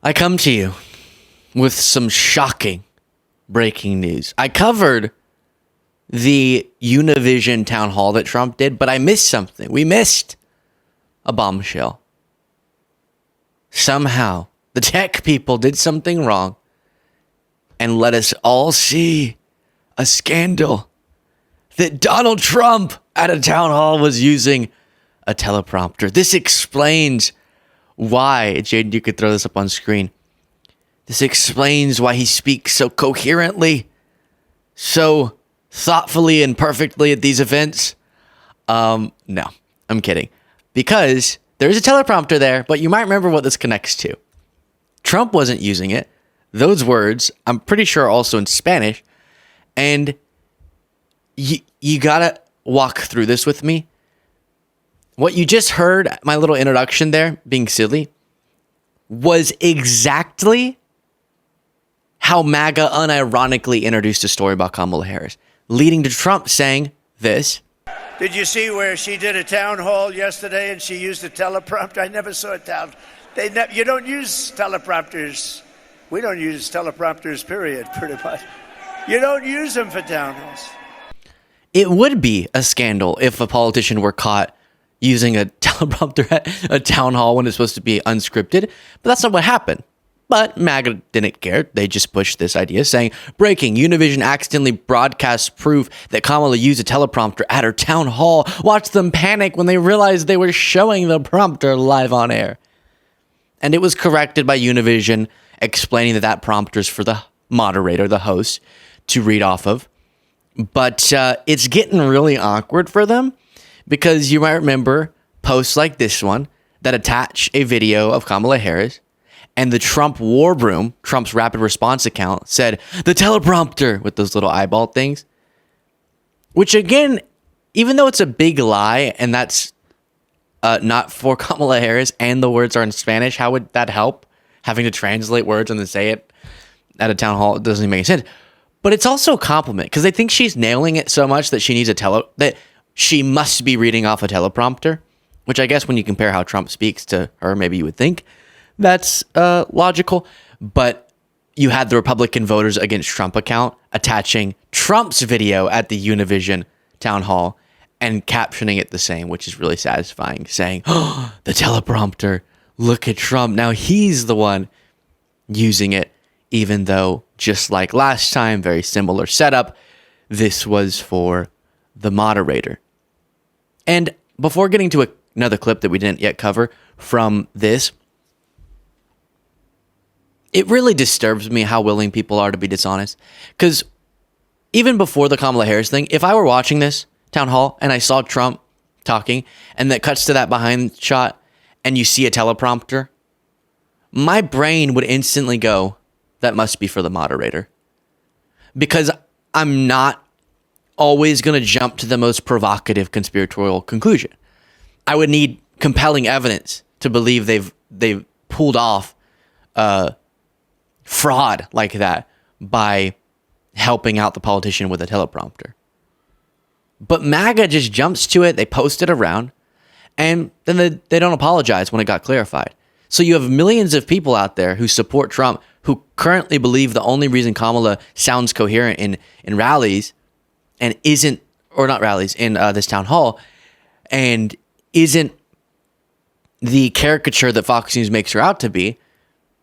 I come to you with some shocking breaking news. I covered the Univision town hall that Trump did, but I missed something. We missed a bombshell. Somehow, the tech people did something wrong and let us all see a scandal that Donald Trump at a town hall was using a teleprompter. This explains why, Jaden, you could throw this up on screen. This explains why he speaks so coherently, so thoughtfully and perfectly at these events. No, I'm kidding. Because there is a teleprompter there, but you might remember what this connects to. Trump wasn't using it. Those words, I'm pretty sure, are also in Spanish. And you gotta walk through this with me. What you just heard, my little introduction there, being silly, was exactly how MAGA unironically introduced a story about Kamala Harris, leading to Trump saying this. Did you see where she did a town hall yesterday and she used a teleprompter? I never saw a town. You don't use teleprompters. We don't use teleprompters, period, pretty much. You don't use them for town halls. It would be a scandal if a politician were caught using a teleprompter at a town hall when it's supposed to be unscripted, but that's not what happened. But MAGA didn't care. They just pushed this idea saying, breaking, Univision accidentally broadcasts proof that Kamala used a teleprompter at her town hall. Watch them panic when they realized they were showing the prompter live on air. And it was corrected by Univision, explaining that prompter's for the moderator, the host, to read off of. But it's getting really awkward for them because you might remember posts like this one that attach a video of Kamala Harris. And the Trump War Room, Trump's rapid response account, said, the teleprompter, with those little eyeball things. Which again, even though it's a big lie, and that's not for Kamala Harris, and the words are in Spanish, how would that help? Having to translate words and then say it at a town hall, it doesn't even make sense. But it's also a compliment, because I think she's nailing it so much that she needs that she must be reading off a teleprompter. Which I guess when you compare how Trump speaks to her, maybe you would think that's logical, but you had the Republican Voters Against Trump account attaching Trump's video at the Univision town hall and captioning it the same, which is really satisfying, saying, oh, the teleprompter, look at Trump. Now he's the one using it, even though, just like last time, very similar setup, this was for the moderator. And before getting to another clip that we didn't yet cover from this, it really disturbs me how willing people are to be dishonest. Because even before the Kamala Harris thing, if I were watching this town hall and I saw Trump talking and that cuts to that behind shot and you see a teleprompter, my brain would instantly go, that must be for the moderator. Because I'm not always going to jump to the most provocative conspiratorial conclusion. I would need compelling evidence to believe they've pulled off fraud like that by helping out the politician with a teleprompter. But MAGA just jumps to it. They post it around and then they don't apologize when it got clarified. So you have millions of people out there who support Trump, who currently believe the only reason Kamala sounds coherent in rallies and isn't, or not rallies, in this town hall, and isn't the caricature that Fox News makes her out to be,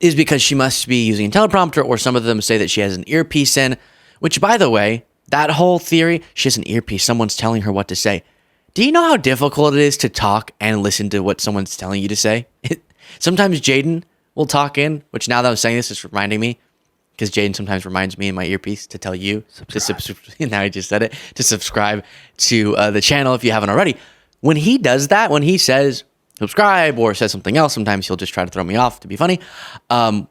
is because she must be using a teleprompter, or some of them say that she has an earpiece in, which, by the way, that whole theory, she has an earpiece, someone's telling her what to say. Do you know how difficult it is to talk and listen to what someone's telling you to say? Sometimes Jaden will talk in, which now that I'm saying this is reminding me, because Jaden sometimes reminds me in my earpiece to tell you, now I just said it, to subscribe to the channel if you haven't already. When he does that, when he says subscribe or says something else, sometimes he'll just try to throw me off to be funny,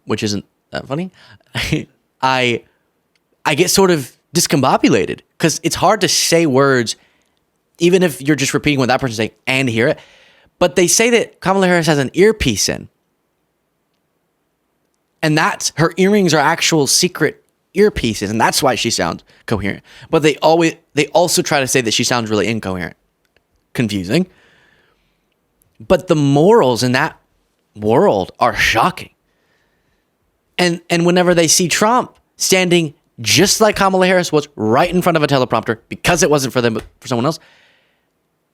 which isn't that funny. I get sort of discombobulated because it's hard to say words, even if you're just repeating what that person's saying and hear it. But they say that Kamala Harris has an earpiece in. And that's, her earrings are actual secret earpieces, and that's why she sounds coherent. But they also try to say that she sounds really incoherent. Confusing. But the morals in that world are shocking. And whenever they see Trump standing just like Kamala Harris was right in front of a teleprompter because it wasn't for them but for someone else,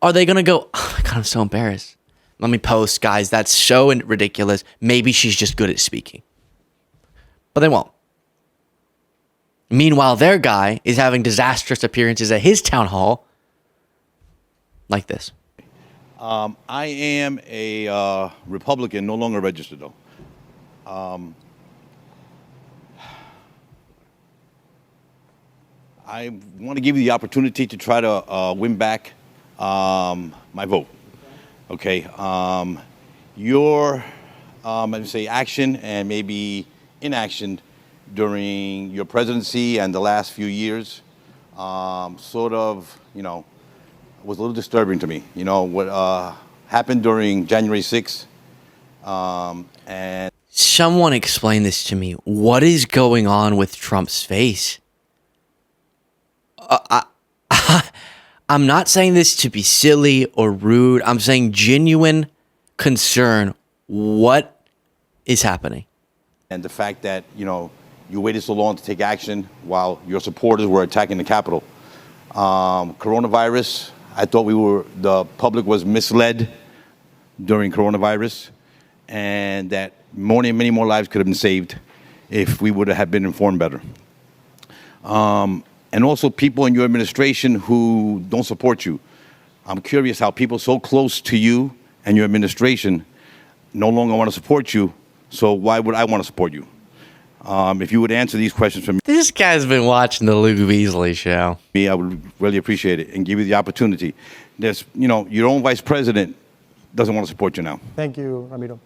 are they going to go, oh my God, I'm so embarrassed. Let me post, guys. That's so ridiculous. Maybe she's just good at speaking. But they won't. Meanwhile, their guy is having disastrous appearances at his town hall like this. I am a Republican, no longer registered though. I want to give you the opportunity to try to win back my vote. Okay. Your, let me say, action and maybe inaction during your presidency and the last few years sort of, was a little disturbing to me. What happened during January 6th. And someone explain this to me. What is going on with Trump's face? I'm not saying this to be silly or rude. I'm saying genuine concern. What is happening? And the fact that, you waited so long to take action while your supporters were attacking the Capitol. Coronavirus, I thought the public was misled during coronavirus, and that many more lives could have been saved if we would have been informed better. And also people in your administration who don't support you. I'm curious how people so close to you and your administration no longer want to support you, so why would I want to support you? If you would answer these questions for me. This guy's been watching the Luke Beasley show. I would really appreciate it and give you the opportunity. There's, your own vice president doesn't want to support you now. Thank you, Ramiro.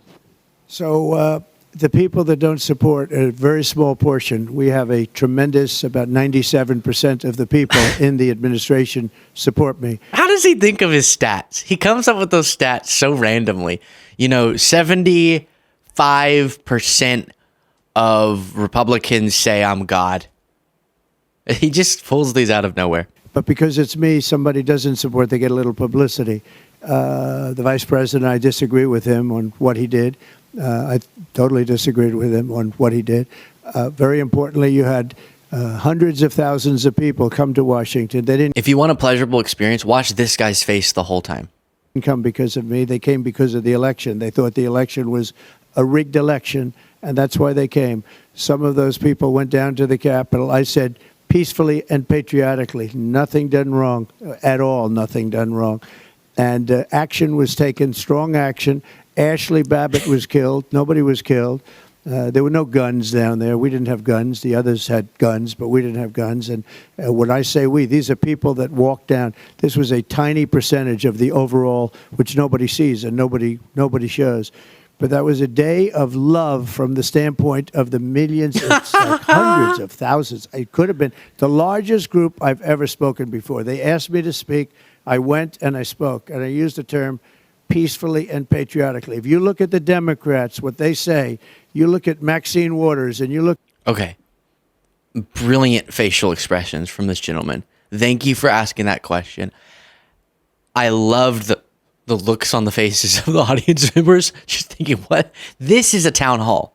So the people that don't support a very small portion. We have a tremendous, about 97% of the people in the administration support me. How does he think of his stats? He comes up with those stats so randomly. 75% of Republicans say I'm God. He just pulls these out of nowhere. But because it's me, somebody doesn't support, they get a little publicity. The vice president, I disagree with him on what he did. I totally disagreed with him on what he did. Very importantly, you had hundreds of thousands of people come to Washington. They didn't If you want a pleasurable experience, watch this guy's face the whole time. come because of me. They came because of the election. They thought the election was a rigged election, and that's why they came. Some of those people went down to the Capitol. I said peacefully and patriotically, nothing done wrong at all, nothing done wrong. And action was taken, strong action. Ashley Babbitt was killed. Nobody was killed. There were no guns down there. We didn't have guns. The others had guns, but we didn't have guns. And when I say we, these are people that walked down. This was a tiny percentage of the overall, which nobody sees and nobody shows. But that was a day of love from the standpoint of the millions, it's like hundreds of thousands. It could have been the largest group I've ever spoken before. They asked me to speak. I went and I spoke, and I used the term peacefully and patriotically. If you look at the Democrats, what they say, you look at Maxine Waters and you look... Okay. Brilliant facial expressions from this gentleman. Thank you for asking that question. I loved the looks on the faces of the audience members, just thinking, what? This is a town hall.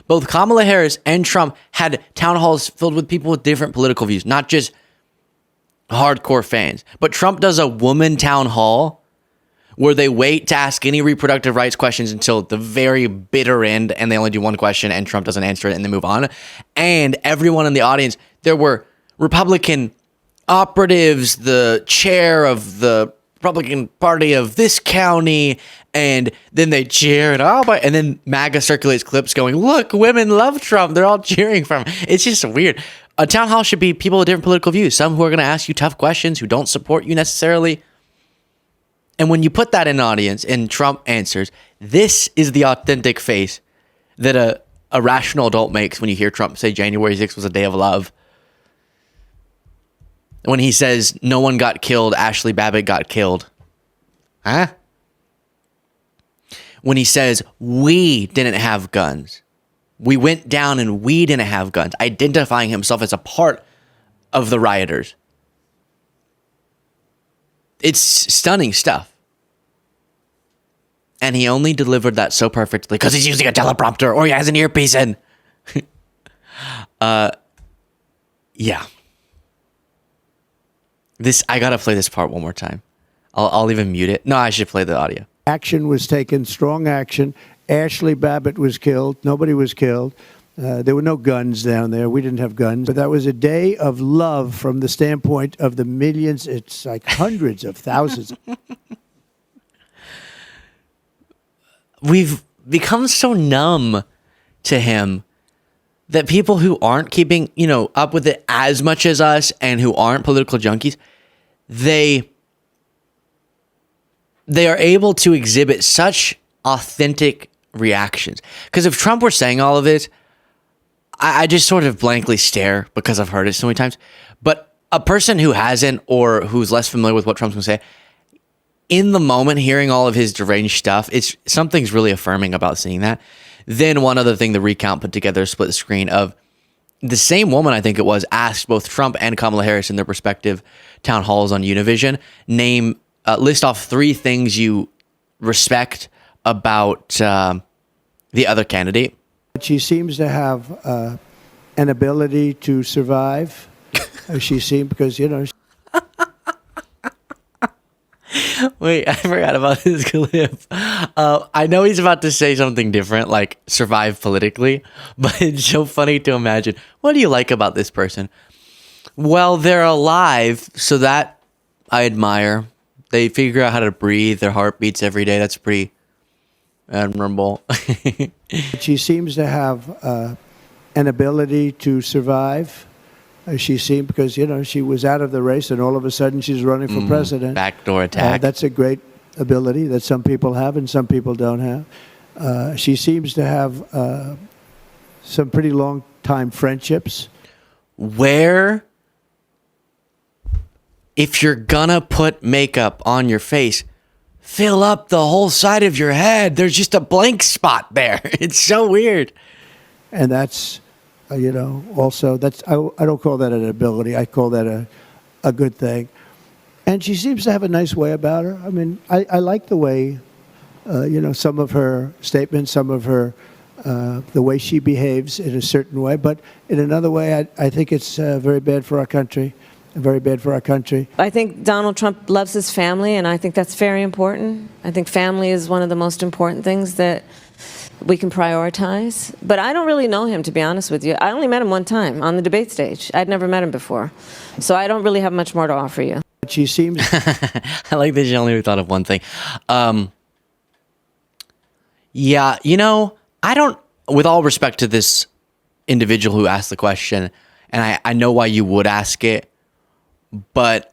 Both Kamala Harris and Trump had town halls filled with people with different political views, not just hardcore fans. But Trump does a woman town hall where they wait to ask any reproductive rights questions until the very bitter end, and they only do one question, and Trump doesn't answer it, and they move on. And everyone in the audience, there were Republican operatives, the chair of the Republican Party of this county, and then they cheer, and then MAGA circulates clips going, look, women love Trump. They're all cheering for him. It's just weird. A town hall should be people with different political views, some who are going to ask you tough questions, who don't support you necessarily. And when you put that in an audience and Trump answers, this is the authentic face that a rational adult makes when you hear Trump say January 6th was a day of love. When he says no one got killed, Ashley Babbitt got killed. Huh? When he says we didn't have guns. We went down and we didn't have guns, identifying himself as a part of the rioters. It's stunning stuff. And he only delivered that so perfectly because he's using a teleprompter or he has an earpiece in. Yeah. I gotta play this part one more time. I'll even mute it. No, I should play the audio. Action was taken, strong action. Ashley Babbitt was killed. Nobody was killed. There were no guns down there. We didn't have guns. But that was a day of love from the standpoint of the millions. It's like hundreds of thousands. We've become so numb to him that people who aren't keeping, up with it as much as us and who aren't political junkies, they are able to exhibit such authentic reactions. Because if Trump were saying all of this, I just sort of blankly stare because I've heard it so many times. But a person who hasn't or who's less familiar with what Trump's going to say, in the moment, hearing all of his deranged stuff, something's really affirming about seeing that. Then one other thing, the recount put together a split screen of the same woman, I think it was, asked both Trump and Kamala Harris in their respective town halls on Univision, list off 3 things you respect about the other candidate. She seems to have an ability to survive. She seemed because, Wait, I forgot about this clip. I know he's about to say something different, like survive politically, but it's so funny to imagine. What do you like about this person? Well, they're alive, so that I admire. They figure out how to breathe. Their heart beats every day. That's pretty admirable. She seems to have an ability to survive. She seemed because, she was out of the race and all of a sudden she's running for president. Backdoor attack. That's a great ability that some people have and some people don't have. She seems to have some pretty long time friendships. Where, if you're gonna put makeup on your face, fill up the whole side of your head. There's just a blank spot there. It's so weird. And that's, also I don't call that an ability. I call that a good thing. And she seems to have a nice way about her. I mean, I like the way, some of her statements, some of her, the way she behaves in a certain way. But in another way, I think it's very bad for our country. Very bad for our country. I think Donald Trump loves his family, and I think that's very important. I think family is one of the most important things that we can prioritize. But I don't really know him, to be honest with you. I only met him one time on the debate stage. I'd never met him before. So I don't really have much more to offer you. She seems... I like that you only thought of one thing. Yeah, I don't, with all respect to this individual who asked the question, and I know why you would ask it, but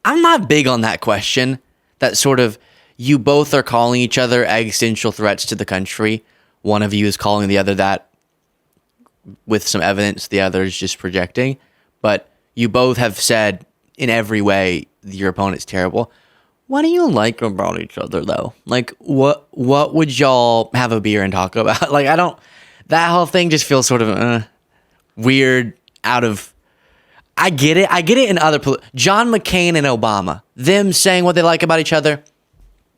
I'm not big on that question. That sort of, you both are calling each other existential threats to the country. One of you is calling the other that with some evidence, the other is just projecting. But you both have said in every way your opponent's terrible. What do you like about each other, though? Like, what would y'all have a beer and talk about? Like, that whole thing just feels sort of weird, out of... I get it. In other... John McCain and Obama, them saying what they like about each other,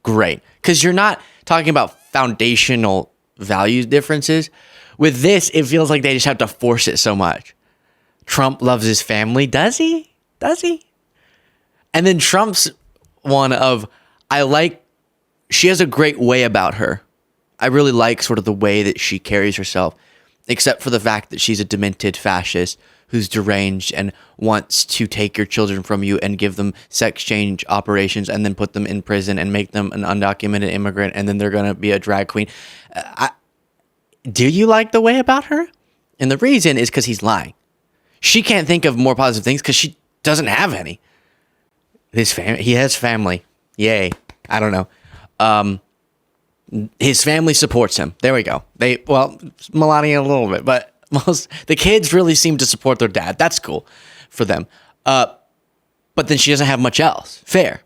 great. Because you're not talking about foundational values differences. With this, it feels like they just have to force it so much. Trump loves his family. Does he? And then Trump's one of, she has a great way about her. I really like sort of the way that she carries herself, except for the fact that she's a demented fascist who's deranged and wants to take your children from you and give them sex change operations and then put them in prison and make them an undocumented immigrant, and then they're going to be a drag queen. Do you like the way about her? And the reason is because he's lying. She can't think of more positive things because she doesn't have any. He has family. Yay. I don't know. His family supports him. There we go. Melania a little bit, but the kids really seem to support their dad. That's cool for them. But then she doesn't have much else. Fair.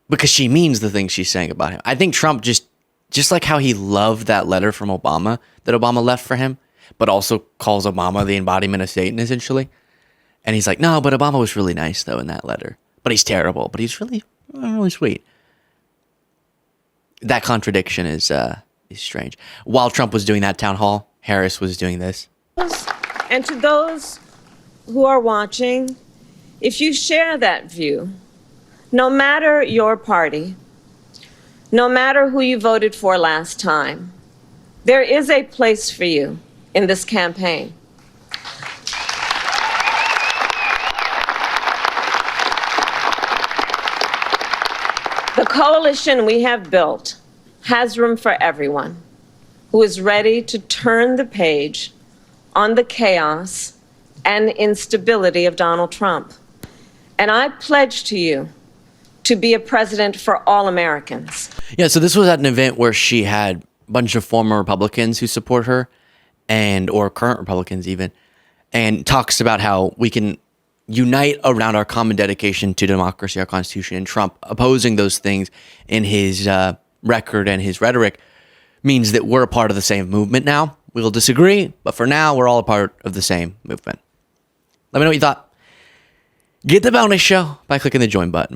Because she means the things she's saying about him. I think Trump just like how he loved that letter from Obama that Obama left for him, but also calls Obama the embodiment of Satan, essentially. And he's like, no, but Obama was really nice, though, in that letter. But he's terrible. But he's really, really sweet. That contradiction is strange. While Trump was doing that town hall, Harris was doing this. And to those who are watching, if you share that view, no matter your party, no matter who you voted for last time, there is a place for you in this campaign. The coalition we have built has room for everyone who is ready to turn the page on the chaos and instability of Donald Trump. And I pledge to you to be a president for all Americans. Yeah, so this was at an event where she had a bunch of former Republicans who support her, or current Republicans even, and talks about how we can unite around our common dedication to democracy, our Constitution, and Trump opposing those things in his record and his rhetoric means that we're a part of the same movement now. We'll disagree, but for now, we're all a part of the same movement. Let me know what you thought. Get the bonus show by clicking the join button.